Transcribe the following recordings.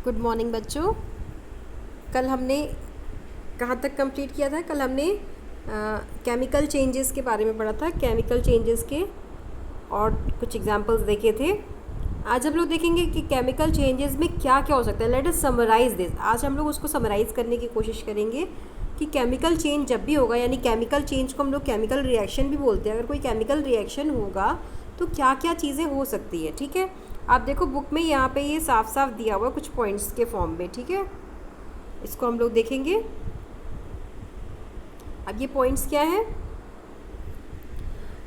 Good morning बच्चों। कल हमने कहाँ तक कंप्लीट किया था? कल हमने केमिकल चेंजेस के बारे में पढ़ा था, केमिकल चेंजेस के और कुछ एग्जांपल्स देखे थे। आज हम लोग देखेंगे कि केमिकल चेंजेस में क्या क्या हो सकता है। Let us summarise this. आज हम लोग उसको समराइज़ करने की कोशिश करेंगे कि केमिकल चेंज जब भी होगा, यानी केमिकल चेंज को हम लोग केमिकल रिएक्शन भी बोलते हैं। अगर कोई केमिकल रिएक्शन होगा तो क्या क्या चीज़ें हो सकती है, ठीक है। आप देखो बुक में यहाँ पे ये साफ साफ दिया हुआ है कुछ पॉइंट्स के फॉर्म में, ठीक है। इसको हम लोग देखेंगे। अब ये पॉइंट्स क्या है?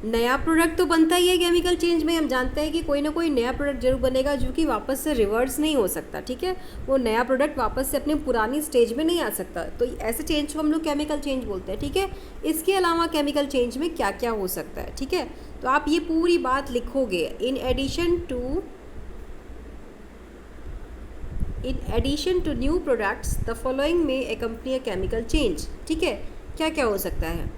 नया प्रोडक्ट तो बनता ही है केमिकल चेंज में। हम जानते हैं कि कोई ना कोई नया प्रोडक्ट जरूर बनेगा जो कि वापस से रिवर्स नहीं हो सकता, ठीक है। वो नया प्रोडक्ट वापस से अपने पुरानी स्टेज में नहीं आ सकता, तो ऐसे चेंज को हम लोग केमिकल चेंज बोलते हैं, ठीक है। इसके अलावा केमिकल चेंज में क्या क्या हो सकता है, ठीक है। तो आप ये पूरी बात लिखोगे। In addition to new products the following में accompany a chemical change, ठीक है। क्या क्या हो सकता है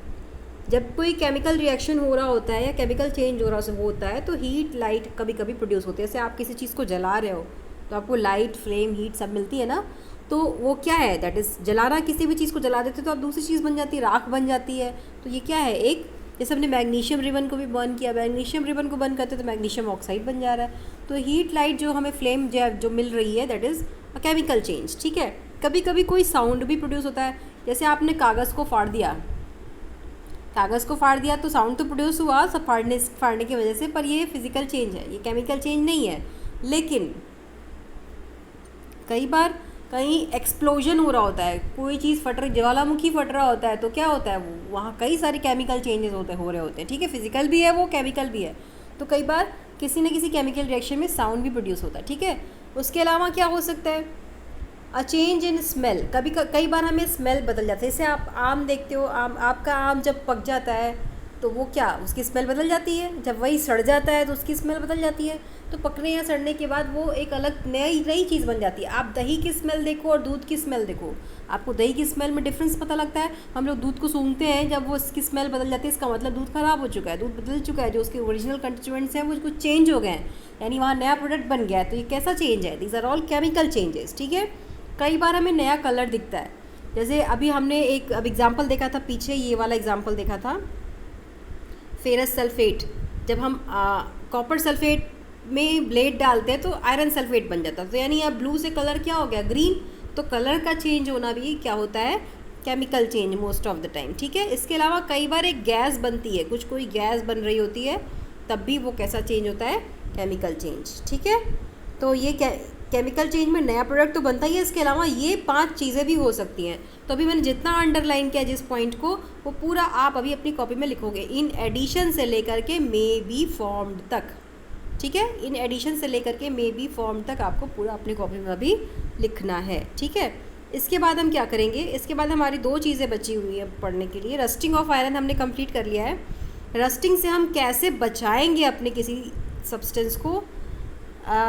जब कोई केमिकल रिएक्शन हो रहा होता है या केमिकल चेंज हो रहा होता है? तो हीट, लाइट कभी कभी प्रोड्यूस होती है। जैसे आप किसी चीज़ को जला रहे हो तो आपको लाइट, फ्लेम, हीट सब मिलती है ना। तो वो क्या है? दैट इज़ जलाना। किसी भी चीज़ को जला देते तो आप दूसरी चीज़ बन जाती है, राख बन जाती है। तो ये क्या है? एक, जैसे हमने मैग्नीशियम रिबन को भी बर्न किया, मैग्नीशियम रिबन को बर्न करते तो मैग्नीशियम ऑक्साइड बन जा रहा है। तो हीट, लाइट जो हमें फ्लेम जो मिल रही है, that is a chemical change, ठीक है। कभी कभी कोई साउंड भी प्रोड्यूस होता है। जैसे आपने कागज़ को फाड़ दिया, तो साउंड तो प्रोड्यूस हुआ सब फाड़ने की वजह से, पर ये फिजिकल चेंज है, ये केमिकल चेंज नहीं है। लेकिन कई बार कहीं एक्सप्लोजन हो रहा होता है, कोई चीज़ ज्वालामुखी फट रहा होता है, तो क्या होता है? वो वहाँ कई सारे केमिकल चेंजेस हो रहे होते हैं, ठीक है। फिजिकल भी है वो, केमिकल भी है। तो कई बार किसी न किसी केमिकल रिएक्शन में साउंड भी प्रोड्यूस होता है, ठीक है। उसके अलावा क्या हो सकता है? A change in smell. कई बार हमें स्मेल बदल जाती है। जैसे आप आम देखते हो, आपका आम जब पक जाता है तो वो क्या, उसकी स्मेल बदल जाती है। जब वही सड़ जाता है तो उसकी स्मेल बदल जाती है। तो पकने या सड़ने के बाद वो एक अलग नई चीज़ बन जाती है। आप दही की स्मेल देखो और दूध की स्मेल देखो, आपको दही की स्मेल में डिफरेंस पता लगता है। हम लोग दूध को सूंघते हैं, जब वो उसकी स्मेल बदल जाती है इसका मतलब दूध ख़राब हो चुका है, दूध बदल चुका है। जो उसके ओरिजिनल कंस्टिट्यूएंट्स हैं वो कुछ चेंज हो गए हैं, यानी वहाँ नया प्रोडक्ट बन गया है। तो ये कैसा चेंज है? These are all chemical changes, ठीक है। कई बार हमें नया कलर दिखता है। जैसे अभी हमने अब एग्जाम्पल देखा था, पीछे ये वाला एग्जाम्पल देखा था, फेरस सल्फेट। जब हम कॉपर सल्फेट में ब्लेड डालते हैं तो आयरन सल्फेट बन जाता है। तो यानी अब ब्लू से कलर क्या हो गया? ग्रीन। तो कलर का चेंज होना भी क्या होता है? Chemical change most of the time, ठीक है। इसके अलावा कई बार एक गैस बनती है, कोई गैस बन रही होती है, तब भी वो कैसा चेंज होता है? केमिकल चेंज, ठीक है। तो ये केमिकल चेंज में नया प्रोडक्ट तो बनता ही है, इसके अलावा ये 5 चीज़ें भी हो सकती हैं। तो अभी मैंने जितना अंडरलाइन किया जिस पॉइंट को, वो पूरा आप अभी अपनी कॉपी में लिखोगे। इन एडिशन से लेकर के मे बी फॉर्म्ड तक, ठीक है। इन एडिशन से लेकर के मे बी फॉर्म तक आपको पूरा अपनी कॉपी में अभी लिखना है, ठीक है। इसके बाद हम क्या करेंगे? इसके बाद हमारी 2 चीज़ें बची हुई है पढ़ने के लिए। रस्टिंग ऑफ आयरन हमने कंप्लीट कर लिया है। रस्टिंग से हम कैसे बचाएंगे अपने किसी सब्सटेंस को,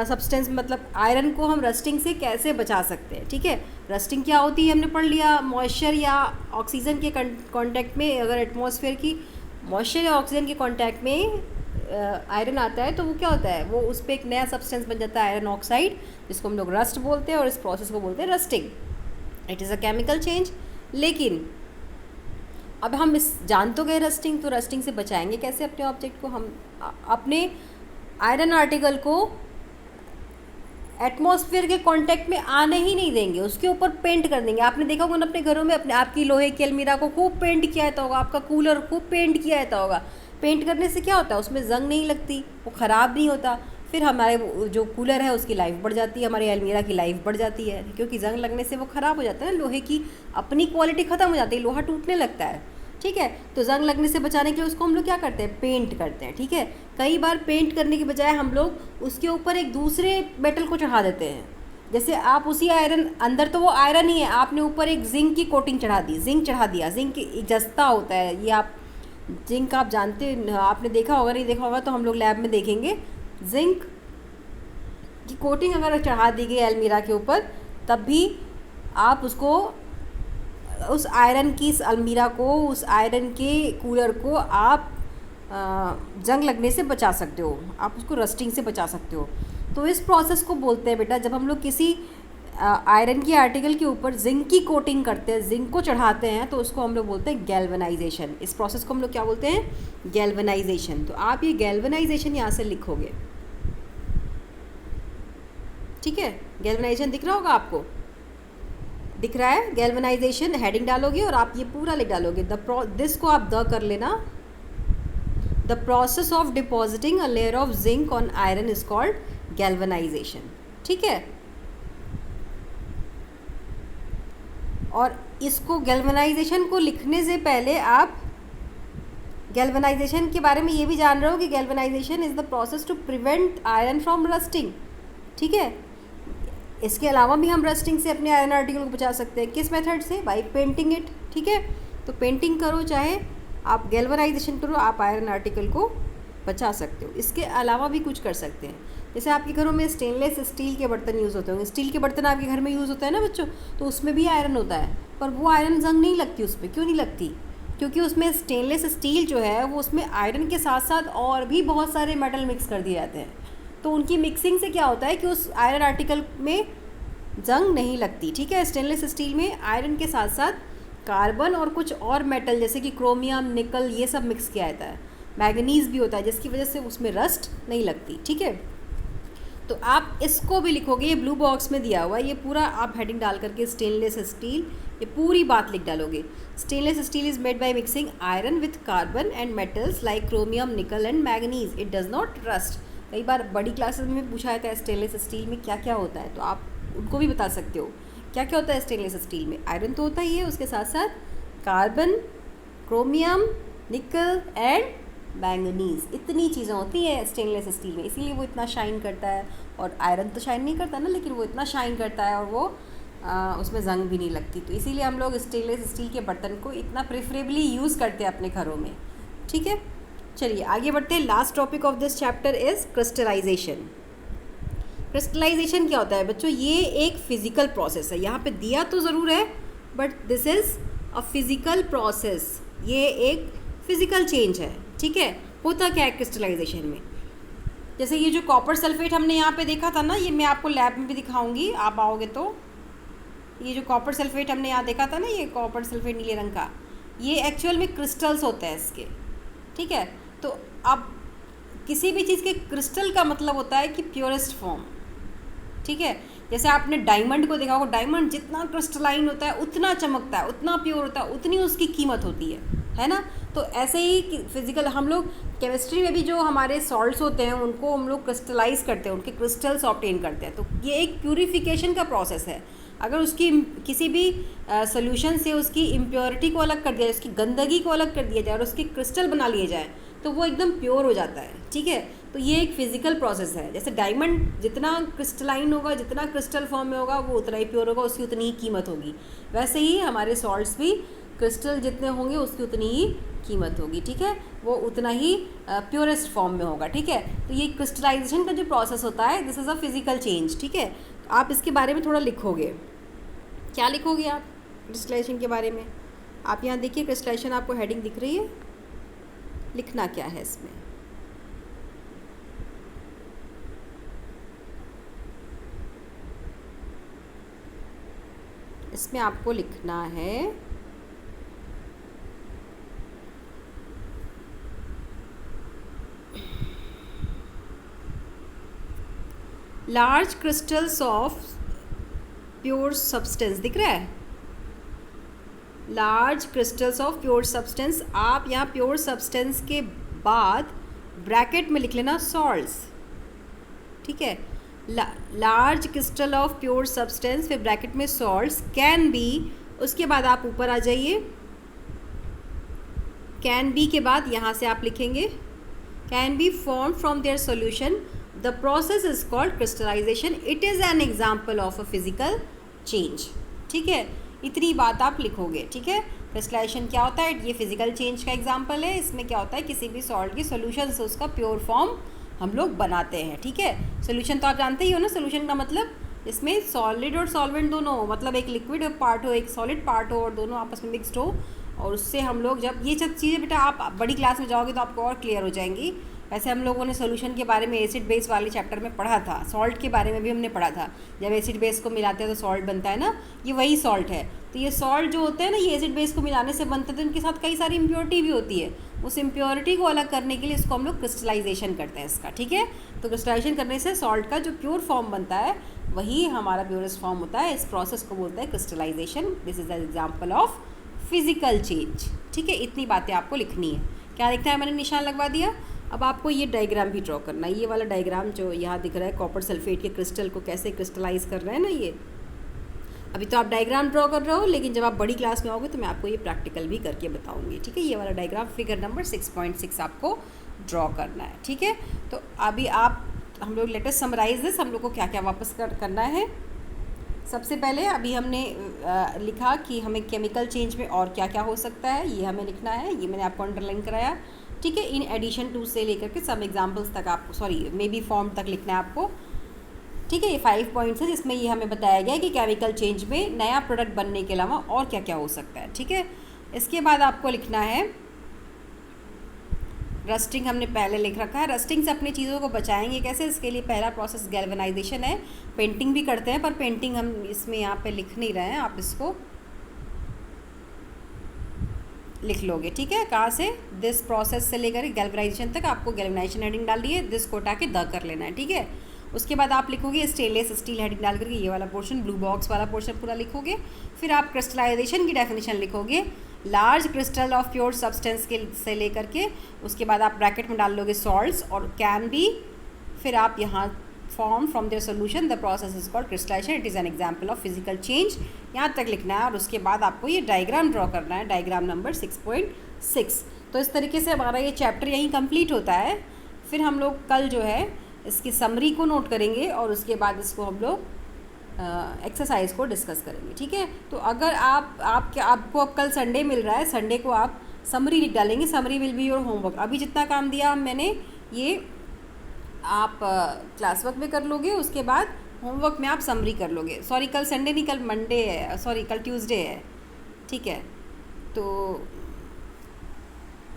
सब्सटेंस मतलब आयरन को हम रस्टिंग से कैसे बचा सकते हैं, ठीक है। रस्टिंग क्या होती है हमने पढ़ लिया। मॉइस्चर या ऑक्सीजन के कांटेक्ट में, अगर एटमॉस्फेयर की मॉइस्चर या ऑक्सीजन के कांटेक्ट में आयरन आता है तो वो क्या होता है? वो उस पर एक नया सब्सटेंस बन जाता है, आयरन ऑक्साइड, जिसको हम लोग रस्ट बोलते हैं, और इस प्रोसेस को बोलते हैं rusting. It is a chemical change. लेकिन अब हम इस जान तो गए रस्टिंग, तो रस्टिंग से बचाएंगे कैसे अपने ऑब्जेक्ट को? हम अपने आयरन आर्टिकल को एटमॉस्फेयर के कांटेक्ट में आने ही नहीं देंगे, उसके ऊपर पेंट कर देंगे। आपने देखा होगा ना अपने घरों में, आपकी लोहे की अलमीरा को खूब पेंट किया रहता होगा, आपका कूलर खूब पेंट किया रहता होगा। पेंट करने से क्या होता है? उसमें जंग नहीं लगती, वो ख़राब नहीं होता। फिर हमारे जो कूलर है उसकी लाइफ बढ़ जाती है, हमारी अलमीरा की लाइफ बढ़ जाती है, क्योंकि जंग लगने से वो ख़राब हो जाता है ना। लोहे की अपनी क्वालिटी ख़त्म हो जाती है, लोहा टूटने लगता है, ठीक है। तो जंग लगने से बचाने के लिए उसको हम लोग क्या करते हैं? पेंट करते हैं, ठीक है। कई बार पेंट करने की बजाय हम लोग उसके ऊपर एक दूसरे मेटल को चढ़ा देते हैं। जैसे आप उसी आयरन, अंदर तो वो आयरन ही है, आपने ऊपर एक जिंक की कोटिंग चढ़ा दी, जिंक चढ़ा दिया। जिंक जस्ता होता है, ये आप जिंक आप जानते, आपने देखा होगा, नहीं देखा होगा तो हम लोग लैब में देखेंगे। जिंक की कोटिंग अगर चढ़ा दी गई अलमीरा के ऊपर, तब भी आप उसको, उस आयरन की इस अलमीरा को, उस आयरन के कूलर को आप जंग लगने से बचा सकते हो, आप उसको रस्टिंग से बचा सकते हो। तो इस प्रोसेस को बोलते हैं बेटा, जब हम लोग किसी आयरन की आर्टिकल के ऊपर जिंक की कोटिंग करते हैं, जिंक को चढ़ाते हैं, तो उसको हम लोग बोलते हैं गैल्वेनाइजेशन। इस प्रोसेस को हम लोग क्या बोलते हैं? गैल्वेनाइजेशन। तो आप ये गैल्वेनाइजेशन यहाँ से लिखोगे, ठीक है। गैल्वेनाइजेशन दिख रहा होगा आपको, दिख रहा है? गैल्वेनाइजेशन हेडिंग डालोगे और आप ये पूरा लिख डालोगे। दिस को आप द कर लेना। The process of depositing a layer of zinc on iron is called galvanisation, ठीक है। और इसको गैल्वेनाइजेशन को लिखने से पहले आप गैल्वेनाइजेशन के बारे में ये भी जान रहे हो कि galvanisation is the process to prevent iron from rusting, ठीक है। इसके अलावा भी हम रस्टिंग से अपने आयरन आर्टिकल को बचा सकते हैं। किस मेथड से? बाय पेंटिंग इट, ठीक है। तो पेंटिंग करो, चाहे आप गैल्वेनाइजेशन करो, आप आयरन आर्टिकल को बचा सकते हो। इसके अलावा भी कुछ कर सकते हैं, जैसे आपके घरों में स्टेनलेस स्टील के बर्तन यूज़ होते होंगे। स्टील के बर्तन आपके घर में यूज़ होता है ना बच्चों, तो उसमें भी आयरन होता है, पर वो आयरन जंग नहीं लगती उसमें। क्यों नहीं लगती? क्योंकि उसमें स्टेनलेस स्टील जो है वो उसमें आयरन के साथ साथ और भी बहुत सारे मेटल मिक्स कर दिए जाते हैं। तो उनकी मिक्सिंग से क्या होता है कि उस आयरन आर्टिकल में जंग नहीं लगती, ठीक है। स्टेनलेस स्टील में आयरन के साथ साथ कार्बन और कुछ और मेटल जैसे कि क्रोमियम, निकल, ये सब मिक्स किया जाता है। मैग्नीज भी होता है, जिसकी वजह से उसमें रस्ट नहीं लगती, ठीक है। तो आप इसको भी लिखोगे, ये ब्लू बॉक्स में दिया हुआ है, ये पूरा आप हेडिंग डाल करके स्टेनलेस स्टील, ये पूरी बात लिख डालोगे। Stainless steel is made by mixing iron with carbon and metals like chromium, निकल and manganese. It does not rust. कई बार बड़ी क्लासेस में पूछा जाता है स्टेनलेस स्टील में क्या क्या होता है, तो आप उनको भी बता सकते हो क्या क्या होता है स्टेनलेस स्टील में। आयरन तो होता ही है, उसके साथ साथ कार्बन, क्रोमियम, निकल एंड मैंगनीज, इतनी चीज़ें होती हैं स्टेनलेस स्टील में, इसीलिए वो इतना शाइन करता है। और आयरन तो शाइन नहीं करता ना, लेकिन वो इतना शाइन करता है और वो उसमें जंग भी नहीं लगती। तो इसीलिए हम लोग स्टेनलेस स्टील के बर्तन को इतना प्रेफरेबली यूज़ करते हैं अपने घरों में, ठीक है। चलिए आगे बढ़ते हैं। Last topic of this chapter is crystallisation. Crystallisation क्या होता है बच्चों? ये एक फिज़िकल प्रोसेस है। यहाँ पे दिया तो ज़रूर है, but this is a physical process. ये एक फिज़िकल चेंज है, ठीक है। होता क्या है क्रिस्टलाइजेशन में? जैसे ये जो कॉपर सल्फेट हमने यहाँ पे देखा था ना, ये मैं आपको लैब में भी दिखाऊंगी, आप आओगे तो। ये जो कॉपर सल्फेट हमने यहाँ देखा था ना, ये कॉपर सल्फेट नीले रंग का, ये एक्चुअल में क्रिस्टल्स होते हैं इसके, ठीक है। तो अब किसी भी चीज़ के क्रिस्टल का मतलब होता है कि प्योरेस्ट फॉर्म, ठीक है। जैसे आपने डायमंड को देखा होगा, डायमंड जितना क्रिस्टलाइन होता है उतना चमकता है, उतना प्योर होता है, उतनी उसकी कीमत होती है ना। तो ऐसे ही फिजिकल, हम लोग केमिस्ट्री में भी जो हमारे सॉल्ट्स होते हैं उनको हम लोग क्रिस्टलाइज करते हैं, उनके क्रिस्टल्स ऑब्टेन करते हैं। तो ये एक प्यूरिफिकेशन का प्रोसेस है। अगर उसकी किसी भी सोल्यूशन से उसकी इम्प्योरिटी को अलग कर दिया जाए, उसकी गंदगी को अलग कर दिया जाए और उसके क्रिस्टल बना लिए जाए, तो वो एकदम प्योर हो जाता है, ठीक है। तो ये एक फिजिकल प्रोसेस है। जैसे डायमंड जितना क्रिस्टलाइन होगा, जितना क्रिस्टल फॉर्म में होगा, वो उतना ही प्योर होगा, उसकी उतनी ही कीमत होगी। वैसे ही हमारे सॉल्ट्स भी क्रिस्टल जितने होंगे उसकी उतनी ही कीमत होगी, ठीक है। वो उतना ही प्योरेस्ट फॉर्म में होगा, ठीक है। तो ये क्रिस्टलाइजेशन का जो प्रोसेस होता है, this is a physical change, ठीक है। तो आप इसके बारे में थोड़ा लिखोगे। क्या लिखोगे आप क्रिस्टलाइजेशन के बारे में? आप यहाँ देखिए, क्रिस्टलाइजेशन आपको हेडिंग दिख रही है, लिखना क्या है इसमें? इसमें आपको लिखना है large crystals of pure substance. दिख रहा है? Large crystals of pure substance. आप यहाँ प्योर सब्सटेंस के बाद ब्रैकेट में लिख लेना सॉल्ट्स, ठीक है। Large crystal of pure substance, फिर ब्रैकेट में सॉल्ट्स, कैन बी, उसके बाद आप ऊपर आ जाइए, कैन बी के बाद यहाँ से आप लिखेंगे can be form from their solution. The process is called crystallisation. It is an example of a physical change, ठीक है। इतनी बात आप लिखोगे, ठीक है। क्रिस्टलाइजेशन क्या होता है? ये फिजिकल चेंज का एग्जाम्पल है। इसमें क्या होता है, किसी भी सॉल्ट की सोल्यूशन से उसका प्योर फॉर्म हम लोग बनाते हैं, ठीक है। सोल्यूशन तो आप जानते ही हो ना, सोल्यूशन का मतलब इसमें सॉलिड और सॉल्वेंट दोनों हो, मतलब एक लिक्विड पार्ट हो, एक सॉलिड पार्ट हो, और दोनों आपस में मिक्सड हो। और उससे हम लोग जब ये सब चीज़ें बेटा आप बड़ी क्लास में जाओगे तो आपको और क्लियर हो जाएंगी। वैसे हम लोगों ने सोल्यूशन के बारे में एसिड बेस वाले चैप्टर में पढ़ा था, सॉल्ट के बारे में भी हमने पढ़ा था। जब एसिड बेस को मिलाते हैं तो सॉल्ट बनता है ना, ये वही सॉल्ट है। तो ये सॉल्ट जो होते हैं ना, ये एसिड बेस को मिलाने से बनते हैं, तो इनके साथ कई सारी इम्प्योरिटी भी होती है। उस इम्प्योरिटी को अलग करने के लिए इसको हम लोग क्रिस्टलाइजेशन करते हैं इसका, ठीक है। तो क्रिस्टलाइजेशन करने से सॉल्ट का जो प्योर फॉर्म बनता है वही हमारा प्योरेस्ट फॉर्म होता है। इस प्रोसेस को बोलते हैं crystallisation. This is the example of physical change, ठीक है। इतनी बातें आपको लिखनी है। क्या लिखना है, मैंने निशान लगवा दिया। अब आपको ये डायग्राम भी ड्रॉ करना है। ये वाला डायग्राम जो यहाँ दिख रहा है, कॉपर सल्फेट के क्रिस्टल को कैसे क्रिस्टलाइज कर रहे हैं ना, ये अभी तो आप डायग्राम ड्रॉ कर रहे हो, लेकिन जब आप बड़ी क्लास में आओगे तो मैं आपको ये प्रैक्टिकल भी करके बताऊंगी, ठीक है। ये वाला डायग्राम फिगर नंबर 6.6 आपको ड्रॉ करना है, ठीक है। तो अभी आप हम लोग लेटेस्ट समराइज दिस, हम लोग को क्या क्या वापस करना है। सबसे पहले अभी हमने लिखा कि हमें केमिकल चेंज में और क्या क्या हो सकता है, ये हमें लिखना है। ये मैंने आपको अंडरलाइन कराया, ठीक है। इन एडिशन टू से लेकर के सम एग्जाम्पल्स तक आपको, सॉरी मे बी फॉर्म तक लिखना है आपको, ठीक है। ये 5 पॉइंट्स है जिसमें ये हमें बताया गया है कि केमिकल चेंज में नया प्रोडक्ट बनने के अलावा और क्या क्या हो सकता है, ठीक है। इसके बाद आपको लिखना है रस्टिंग, हमने पहले लिख रखा है। रस्टिंग से अपनी चीज़ों को बचाएंगे कैसे, इसके लिए पहला प्रोसेस गैल्वेनाइजेशन है। पेंटिंग भी करते हैं, पर पेंटिंग हम इसमें यहाँ पे लिख नहीं रहे हैं, आप इसको लिख लोगे, ठीक है। कहाँ से, दिस प्रोसेस से लेकर गैल्वेनाइजेशन तक आपको गैल्वेनाइजेशन हेडिंग डाल दी है, दिस को हटा के द कर लेना है, ठीक है। उसके बाद आप लिखोगे स्टेनलेस स्टील हेडिंग डाल करके ये वाला पोर्शन, ब्लू बॉक्स वाला पोर्शन पूरा लिखोगे। फिर आप क्रिस्टलाइजेशन की डेफिनेशन लिखोगे, large crystal of pure substance के से लेकर के, उसके बाद आप ब्रैकेट में डाल लोगे सॉल्ट्स और कैन बी, फिर आप यहाँ form from their solution, the process is called crystallisation, it is an example of physical change. यहाँ तक लिखना है और उसके बाद आपको ये डायग्राम ड्रॉ करना है, डायग्राम नंबर 6.6। तो इस तरीके से हमारा ये चैप्टर यहीं कंप्लीट होता है। फिर हम लोग कल जो है इसकी समरी को नोट करेंगे और उसके बाद इसको हम लोग एक्सरसाइज को डिस्कस करेंगे, ठीक है। तो अगर आपको अब कल संडे मिल रहा है, संडे को आप समरी लिख डालेंगे, summary will be your homework. अभी जितना काम दिया मैंने ये आप क्लास वर्क में कर लोगे, उसके बाद होमवर्क में आप समरी कर लोगे। सॉरी कल संडे नहीं, कल मंडे है, सॉरी कल ट्यूसडे है, ठीक है। तो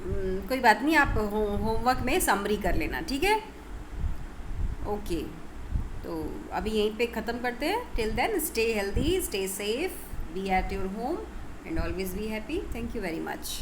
कोई बात नहीं, आप होमवर्क में समरी कर लेना, ठीक है। ओके, तो अभी यहीं पे ख़त्म करते हैं। Till then stay healthy, stay safe, be at your home and always be happy. Thank you very much.